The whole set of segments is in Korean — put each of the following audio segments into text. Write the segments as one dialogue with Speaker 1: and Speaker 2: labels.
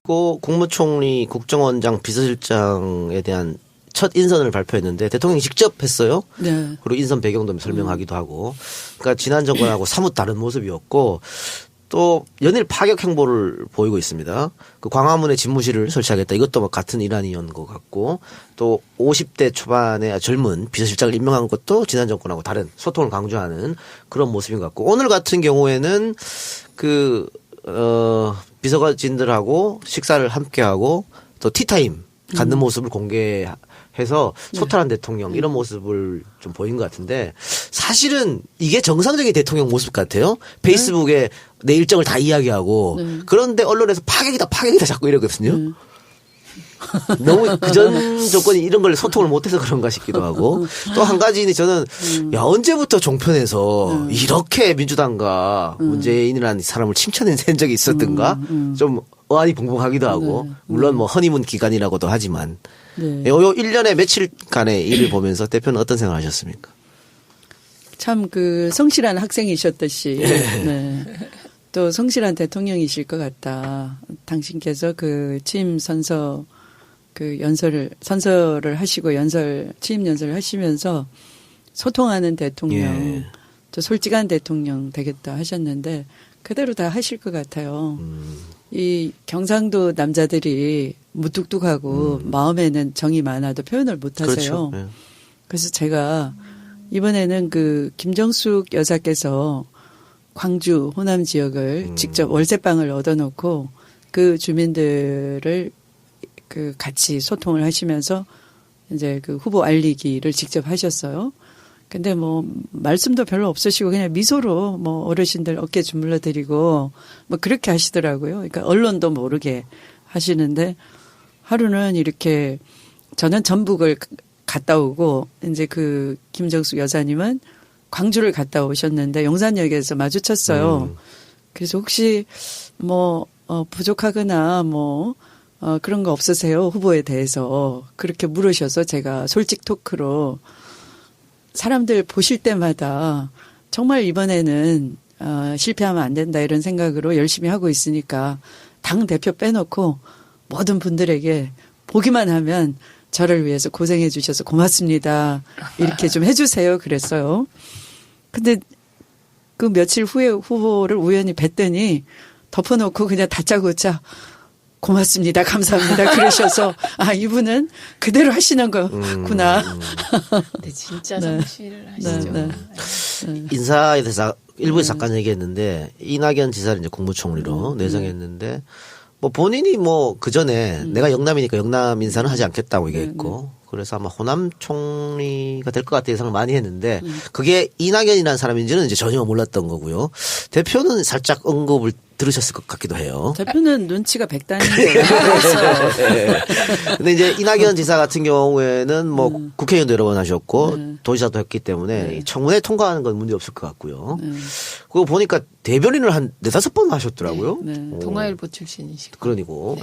Speaker 1: 국무총리, 국정원장, 비서실장에 대한 첫 인선을 발표했는데 대통령이 직접 했어요.
Speaker 2: 네.
Speaker 1: 그리고 인선 배경도 설명하기도 하고. 그러니까 지난 정권하고 사뭇 다른 모습이었고 또 연일 파격 행보를 보이고 있습니다. 그 광화문에 집무실을 설치하겠다. 이것도 뭐 같은 일환이었던 것 같고 또 50대 초반의 젊은 비서실장을 임명한 것도 지난 정권하고 다른 소통을 강조하는 그런 모습인 것 같고 오늘 같은 경우에는 비서관진들하고 식사를 함께하고 또 티타임 갖는 모습을 공개해서 소탈한 대통령 이런 모습을 좀 보인 것 같은데 사실은 이게 정상적인 대통령 모습 같아요. 페이스북에 내 일정을 다 이야기하고 그런데 언론에서 파격이다 자꾸 이러거든요. 너무 그전 조건이 이런 걸 소통을 못해서 그런가 싶기도 하고 또 한 가지는 저는 야 언제부터 종편에서 이렇게 민주당과 문재인이라는 사람을 칭찬한 적이 있었던가 좀 어안이 벙벙하기도 하고 물론 뭐 허니문 기간이라고도 하지만 요 1년에 며칠간의 일을 보면서 대표는 어떤 생각을 하셨습니까?
Speaker 2: 참 성실한 학생이셨듯이 네. 또 성실한 대통령이실 것 같다. 당신께서 취임 선서를 하시고 취임 연설을 하시면서 소통하는 대통령, 또 솔직한 대통령 되겠다 하셨는데 그대로 다 하실 것 같아요. 이 경상도 남자들이 무뚝뚝하고 마음에는 정이 많아도 표현을 못 하세요.
Speaker 1: 그렇죠. 네.
Speaker 2: 그래서 제가 이번에는 김정숙 여사께서 광주 호남 지역을 직접 월세방을 얻어놓고 그 주민들을 같이 소통을 하시면서 이제 후보 알리기를 직접 하셨어요. 근데 말씀도 별로 없으시고 그냥 미소로 어르신들 어깨 주물러 드리고 그렇게 하시더라고요. 그러니까 언론도 모르게 하시는데 하루는 이렇게 저는 전북을 갔다 오고 이제 김정숙 여사님은 광주를 갔다 오셨는데 용산역에서 마주쳤어요. 그래서 혹시 부족하거나 그런 거 없으세요? 후보에 대해서 그렇게 물으셔서 제가 솔직 토크로 사람들 보실 때마다 정말 이번에는 실패하면 안 된다 이런 생각으로 열심히 하고 있으니까 당 대표 빼놓고 모든 분들에게 보기만 하면 저를 위해서 고생해 주셔서 고맙습니다. 이렇게 좀 해주세요. 그랬어요. 근데 며칠 후에 후보를 우연히 뵀더니 덮어놓고 그냥 다짜고짜 고맙습니다. 감사합니다. 그러셔서 이분은 그대로 하시는 거구나.
Speaker 3: 근데 진짜 성실하시죠.
Speaker 2: 네.
Speaker 1: 인사에 대해서 일부에서 잠깐 얘기했는데 이낙연 지사를 이제 국무총리로 내정했는데 본인이 그 전에 내가 영남이니까 영남 인사는 하지 않겠다고 얘기했고 그래서 아마 호남 총리가 될 것 같다 예상을 많이 했는데 그게 이낙연이라는 사람인지는 이제 전혀 몰랐던 거고요. 대표는 살짝 언급을 들으셨을 것 같기도 해요.
Speaker 2: 대표는 눈치가 백단이에요.
Speaker 1: 근데 이제 이낙연 지사 같은 경우에는 국회의원도 여러 번 하셨고 도지사도 했기 때문에 청문회 통과하는 건 문제 없을 것 같고요. 그거 보니까 대변인을 한 4-5번 하셨더라고요.
Speaker 3: 동아일보 출신이시고.
Speaker 1: 그러니고.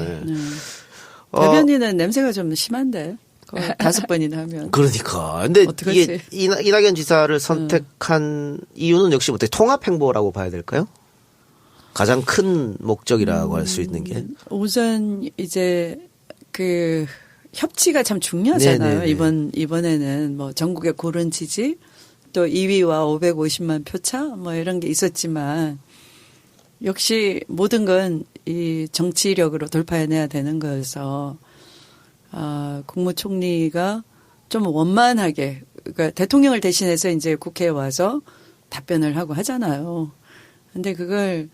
Speaker 2: 대변인은 냄새가 좀 심한데. 5번이나 하면.
Speaker 1: 그러니까. 근데 이게 이낙연 지사를 선택한 이유는 역시 통합 행보라고 봐야 될까요? 가장 큰 목적이라고 할 수 있는 게.
Speaker 2: 우선 이제 협치가 참 중요하잖아요.
Speaker 1: 네네네.
Speaker 2: 이번에는 전국의 고른 지지 또 2위와 550만 표차 이런 게 있었지만 역시 모든 건 이 정치력으로 돌파해내야 되는 거여서 국무총리가 좀 원만하게 그러니까 대통령을 대신해서 이제 국회에 와서 답변을 하고 하잖아요. 근데 그걸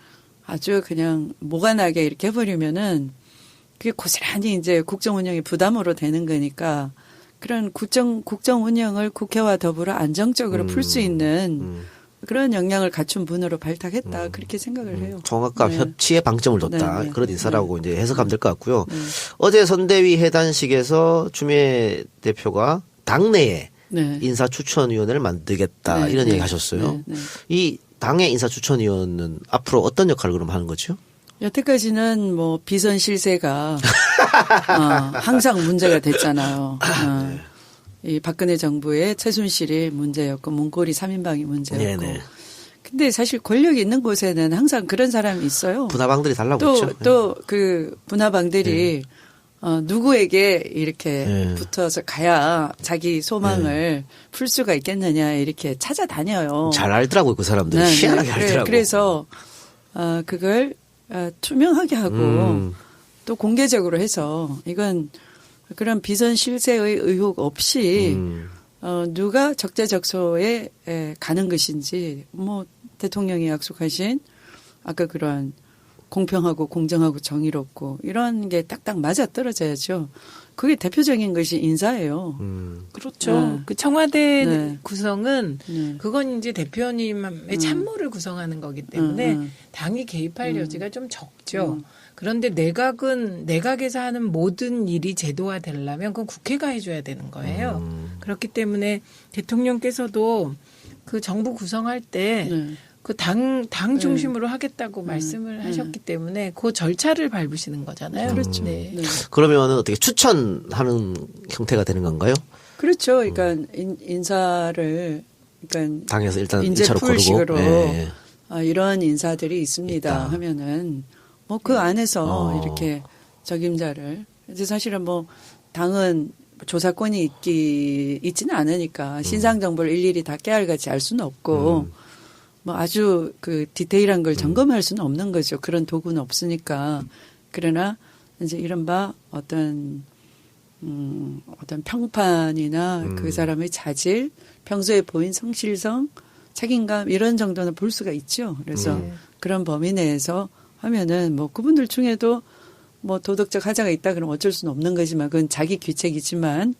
Speaker 2: 아주 그냥 모관하게 이렇게 해버리면은 그게 고스란히 이제 국정 운영이 부담으로 되는 거니까 그런 국정 운영을 국회와 더불어 안정적으로 풀 수 있는 그런 역량을 갖춘 분으로 발탁했다 그렇게 생각을 해요.
Speaker 1: 통합과 협치에 방점을 뒀다 그런 인사라고 이제 해석하면 될 것 같고요. 어제 선대위 해단식에서 추미애 대표가 당내에 인사 추천위원회를 만들겠다 이런 얘기 하셨어요. 이 당의 인사추천위원은 앞으로 어떤 역할을 그럼 하는 거죠?
Speaker 2: 여태까지는 비선 실세가 항상 문제가 됐잖아요. 이 박근혜 정부의 최순실이 문제였고 문고리 3인방이 문제였고. 근데 사실 권력이 있는 곳에는 항상 그런 사람이 있어요.
Speaker 1: 분화방들이 달라붙죠.
Speaker 2: 또 그 분화방들이 누구에게 이렇게
Speaker 1: 네.
Speaker 2: 붙어서 가야 자기 소망을 풀 수가 있겠느냐 이렇게 찾아다녀요.
Speaker 1: 잘 알더라고요, 그 사람들.
Speaker 2: 네,
Speaker 1: 희한하게
Speaker 2: 네.
Speaker 1: 알더라고.
Speaker 2: 그래서 그걸 투명하게 하고 또 공개적으로 해서 이건 그런 비선 실세의 의혹 없이 누가 적재적소에 가는 것인지 뭐 대통령이 약속하신 아까 그런 공평하고 공정하고 정의롭고 이런 게 딱딱 맞아 떨어져야죠. 그게 대표적인 것이 인사예요.
Speaker 3: 그렇죠.
Speaker 2: 네.
Speaker 3: 그 청와대
Speaker 2: 네.
Speaker 3: 구성은
Speaker 2: 네.
Speaker 3: 그건 이제 대표님의 참모를 구성하는 거기 때문에 당이 개입할 여지가 좀 적죠. 그런데 내각에서 하는 모든 일이 제도화 되려면 그건 국회가 해줘야 되는 거예요. 그렇기 때문에 대통령께서도 그 정부 구성할 때
Speaker 2: 네.
Speaker 3: 그 당 중심으로 하겠다고 말씀을 하셨기 때문에 그 절차를 밟으시는 거잖아요.
Speaker 2: 그렇죠.
Speaker 3: 네.
Speaker 2: 네.
Speaker 1: 그러면은 어떻게 추천하는 형태가 되는 건가요?
Speaker 2: 그렇죠. 그러니까 인사를 그러니까
Speaker 1: 당에서 일단
Speaker 2: 인재
Speaker 1: 1차로 고르고.
Speaker 2: 풀식으로
Speaker 1: 예.
Speaker 2: 이런 인사들이 있습니다
Speaker 1: 있다.
Speaker 2: 하면은 뭐 그 안에서 이렇게 적임자를 이제 사실은 뭐 당은 조사권이 있지는 않으니까 신상 정보를 일일이 다 깨알같이 알 수는 없고 뭐 아주 그 디테일한 걸 점검할 수는 없는 거죠. 그런 도구는 없으니까. 그러나 이제 이른바 어떤 평판이나 그 사람의 자질, 평소에 보인 성실성, 책임감 이런 정도는 볼 수가 있죠. 그래서 그런 범위 내에서 하면은 뭐 그분들 중에도 뭐 도덕적 하자가 있다 그러면 어쩔 수는 없는 거지만 그건 자기 규책이지만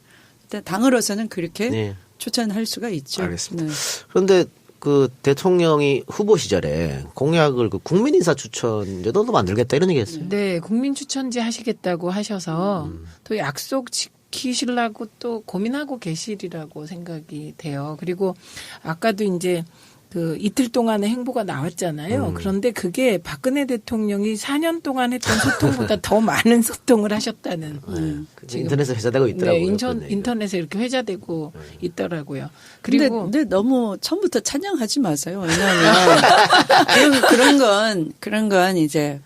Speaker 2: 일단 당으로서는 그렇게
Speaker 1: 네.
Speaker 2: 추천할 수가 있죠.
Speaker 1: 알겠습니다.
Speaker 2: 네.
Speaker 1: 그런데 그 대통령이 후보 시절에 공약을 그 국민인사 추천제도도 만들겠다 이런 얘기했어요.
Speaker 3: 네, 국민추천제 하시겠다고 하셔서 또 약속 지키시려고 또 고민하고 계시리라고 생각이 돼요. 그리고 아까도 이제 그 이틀 동안의 행보가 나왔잖아요. 그런데 그게 박근혜 대통령이 4년 동안 했던 소통보다 더 많은 소통을 하셨다는.
Speaker 1: 지금 인터넷에 회자되고 있더라고요.
Speaker 3: 네, 인터넷에 이렇게 회자되고 있더라고요. 그리고
Speaker 2: 근데 너무 처음부터 찬양하지 마세요. 왜냐하면 그런 건 이제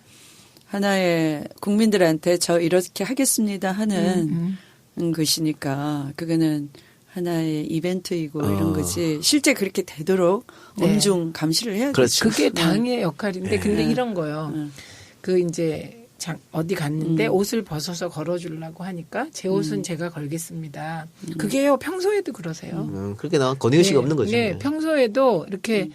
Speaker 2: 하나의 국민들한테 저 이렇게 하겠습니다 하는 것이니까 그거는 하나의 이벤트이고 이런 거지 실제 그렇게 되도록
Speaker 3: 네.
Speaker 2: 엄중 감시를 해야죠.
Speaker 1: 그렇죠.
Speaker 3: 그게 당의 역할인데 근데 이런 거요. 그 이제 어디 갔는데 옷을 벗어서 걸어주려고 하니까 제 옷은 제가 걸겠습니다. 그게요 평소에도 그러세요.
Speaker 1: 그렇게 나온 권위의식이 없는 거죠.
Speaker 3: 네, 평소에도 이렇게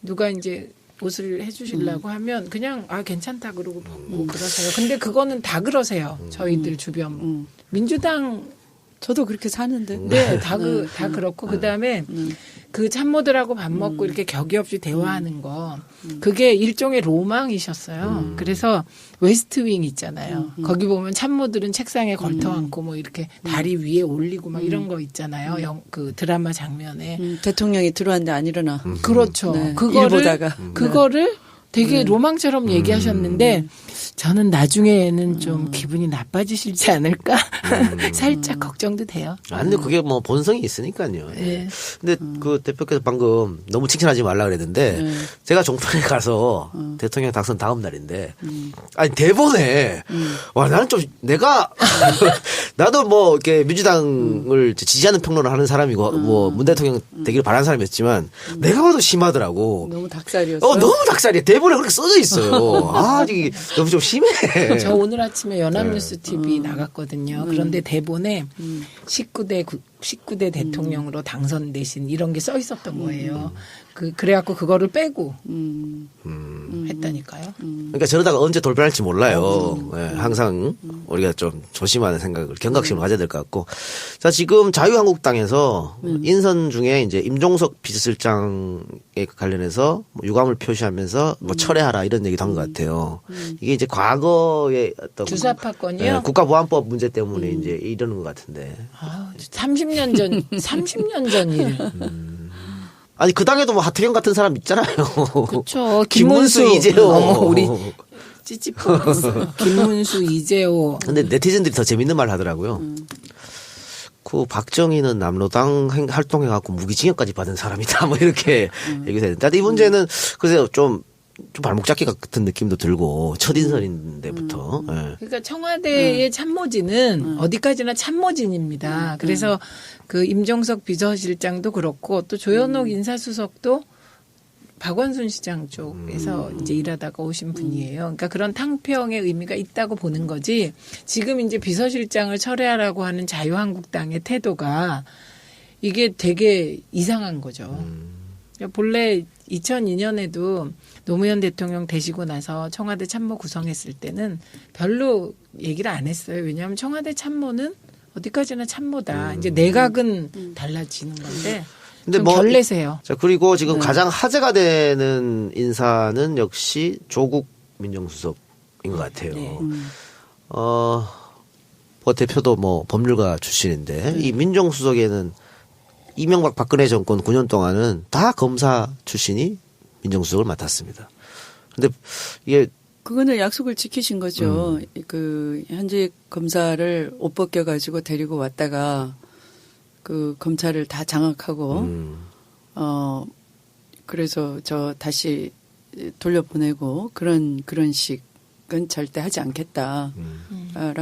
Speaker 3: 누가 이제 옷을 해주시려고 하면 그냥 괜찮다 그러고 벗고 그러세요. 근데 그거는 다 그러세요. 저희들 주변 민주당
Speaker 2: 저도 그렇게 사는데.
Speaker 3: 네, 다 그렇고 그다음에 그 참모들하고 밥 먹고 이렇게 격이 없이 대화하는 거 그게 일종의 로망이셨어요. 그래서 웨스트윙 있잖아요. 거기 보면 참모들은 책상에 걸터 앉고 뭐 이렇게 다리 위에 올리고 막 이런 거 있잖아요. 그 드라마 장면에.
Speaker 2: 대통령이 들어왔는데 안 일어나.
Speaker 3: 그렇죠.
Speaker 2: 네, 일
Speaker 3: 그거를
Speaker 2: 보다가.
Speaker 3: 되게 로망처럼 얘기하셨는데 저는 나중에는 좀 기분이 나빠지실지 않을까 살짝 걱정도 돼요.
Speaker 1: 근데 그게 뭐 본성이 있으니까요.
Speaker 3: 네.
Speaker 1: 근데 그 대표께서 방금 너무 칭찬하지 말라 그랬는데 제가 종편에 가서 대통령 당선 다음 날인데 아니 대본에 와 나는 좀 내가 나도 뭐 이렇게 민주당을 지지하는 평론을 하는 사람이고 뭐 문 대통령 되기를 바라는 사람이었지만 내가 봐도 심하더라고.
Speaker 2: 너무 닭살이었어요.
Speaker 1: 너무 닭살이야. 대본에 그렇게 써져 있어요. 이게 너무 좀 심해.
Speaker 3: 저 오늘 아침에 연합뉴스 TV 나갔거든요. 그런데 대본에 19대 대통령으로 당선되신 이런 게 써 있었던 거예요. 그래갖고 그거를 빼고 했다니까요.
Speaker 1: 그러니까 저러다가 언제 돌변할지 몰라요. 예, 항상 우리가 좀 조심하는 생각을 경각심을 가져야 될 것 같고. 자, 지금 자유한국당에서 인선 중에 이제 임종석 비서실장에 관련해서 뭐 유감을 표시하면서 뭐 철회하라 이런 얘기도 한 것 같아요. 이게 이제 과거의 어떤
Speaker 3: 주사파건이요?
Speaker 1: 국가보안법 문제 때문에 이제 이러는 것 같은데.
Speaker 3: 30년 전 일.
Speaker 1: 아니 그 당에도 뭐 하태경 같은 사람 있잖아요.
Speaker 3: 그렇죠.
Speaker 1: 김문수, 이재호.
Speaker 3: 우리 찌찌뽀 김문수, 이재호.
Speaker 1: 근데 네티즌들이 더 재밌는 말 하더라고요. 그 박정희는 남로당 활동해갖고 무기징역까지 받은 사람이다. 뭐 이렇게 얘기가 되는데 이 문제는 글쎄요 좀 발목 잡기 같은 느낌도 들고 첫인선인데부터. 예.
Speaker 3: 그러니까 청와대의 참모진은 어디까지나 참모진입니다. 그래서 그 임종석 비서실장도 그렇고 또 조현옥 인사수석도 박원순 시장 쪽에서 이제 일하다가 오신 분이에요. 그러니까 그런 탕평의 의미가 있다고 보는 거지. 지금 이제 비서실장을 철회하라고 하는 자유한국당의 태도가 이게 되게 이상한 거죠. 그러니까 본래 2002년에도 노무현 대통령 되시고 나서 청와대 참모 구성했을 때는 별로 얘기를 안 했어요. 왜냐하면 청와대 참모는 어디까지나 참모다. 이제 내각은 달라지는 건데
Speaker 1: 근데
Speaker 3: 좀
Speaker 1: 뭐
Speaker 3: 결례세요.
Speaker 1: 자 그리고 지금 가장 화제가 되는 인사는 역시 조국 민정수석인 것 같아요.
Speaker 3: 네.
Speaker 1: 뭐 대표도 뭐 법률가 출신인데 이 민정수석에는 이명박 박근혜 정권 9년 동안은 다 검사 출신이 민정수석을 맡았습니다. 근데 이게
Speaker 2: 그거는 약속을 지키신 거죠. 그 현직 검사를 옷 벗겨 가지고 데리고 왔다가 그 검찰을 다 장악하고 그래서 저 다시 돌려보내고 그런 식은 절대 하지 않겠다라고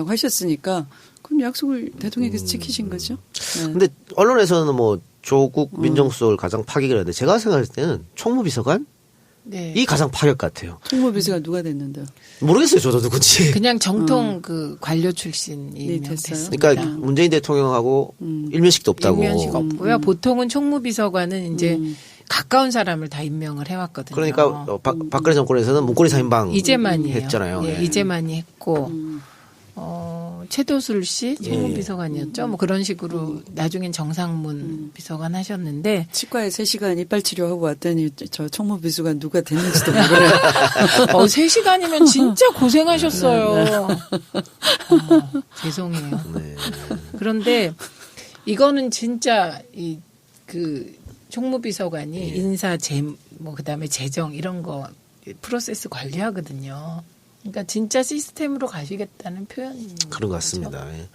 Speaker 2: 하셨으니까 그럼 약속을 대통령께서 지키신 거죠. 네.
Speaker 1: 근데 언론에서는 뭐 조국 민정수석을 가장 파격을 하는데 제가 생각했을 때는 총무비서관
Speaker 3: 네.
Speaker 1: 이 가장 파격 같아요.
Speaker 2: 총무비서가 누가 됐는데?
Speaker 1: 모르겠어요, 저도 누군지.
Speaker 3: 그냥 정통 그 관료 출신이
Speaker 2: 네, 됐어요.
Speaker 3: 됐습니다.
Speaker 1: 그러니까 문재인 대통령하고 일면식도 없다고.
Speaker 3: 임면식 없고요. 보통은 총무비서관은 이제 가까운 사람을 다 임명을 해왔거든요.
Speaker 1: 그러니까 박근혜 정권에서는 문고리 4인방
Speaker 3: 이재만이에요.
Speaker 1: 했잖아요.
Speaker 3: 예,
Speaker 1: 예.
Speaker 3: 이재만이 했고 최도술 씨 총무비서관이었죠. 뭐 그런 식으로 나중엔 정상문 비서관 하셨는데
Speaker 2: 치과에 3시간 이빨 치료하고 왔더니 저 총무비서관 누가 됐는지도 모르겠어요.
Speaker 3: 3시간이면 진짜 고생하셨어요. 죄송해요.
Speaker 1: 네.
Speaker 3: 그런데 이거는 진짜 그 총무비서관이 인사 뭐 그다음에 재정 이런 거 프로세스 관리하거든요. 그러니까 진짜 시스템으로 가시겠다는 표현인
Speaker 1: 그런 것 같습니다. 예.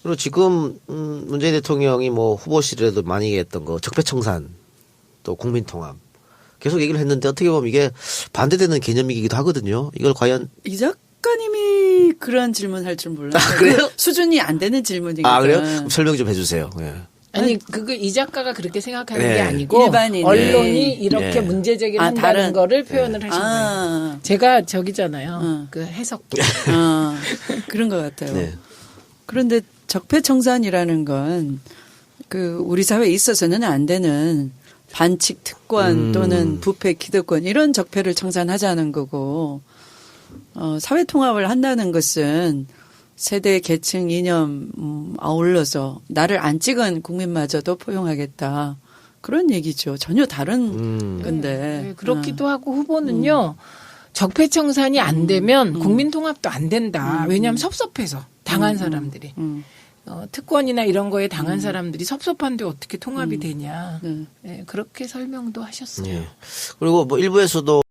Speaker 1: 그리고 지금 문재인 대통령이 뭐 후보실에도 많이 얘기했던 거 적폐청산 또 국민통합 계속 얘기를 했는데 어떻게 보면 이게 반대되는 개념이기도 하거든요. 이걸 과연
Speaker 2: 이 작가님이 그런 질문 할 줄 몰라요.
Speaker 1: 그래요?
Speaker 2: 수준이 안 되는 질문이니까.
Speaker 1: 그래요? 그럼 설명 좀 해주세요. 예.
Speaker 3: 아니 그거 이 작가가 그렇게 생각하는
Speaker 1: 네.
Speaker 3: 게 아니고
Speaker 2: 일반인이.
Speaker 3: 언론이 이렇게
Speaker 1: 네.
Speaker 3: 문제 제기를
Speaker 2: 아,
Speaker 3: 한다는
Speaker 2: 다른.
Speaker 3: 거를 표현을 하신 거예요. 제가 저기잖아요. 그 해석.
Speaker 2: 그런 것 같아요.
Speaker 1: 네.
Speaker 2: 그런데 적폐청산이라는 건 그 우리 사회에 있어서는 안 되는 반칙 특권 또는 부패 기득권 이런 적폐를 청산하자는 거고 사회 통합을 한다는 것은 세대 계층 이념 아울러서 나를 안 찍은 국민마저도 포용하겠다. 그런 얘기죠. 전혀 다른 건데.
Speaker 3: 네, 그렇기도 하고 후보는요. 적폐청산이 안 되면 국민통합도 안 된다. 왜냐하면 섭섭해서 당한 사람들이. 특권이나 이런 거에 당한 사람들이 섭섭한데 어떻게 통합이 되냐. 네, 그렇게 설명도 하셨어요.
Speaker 1: 예. 그리고 뭐 일부에서도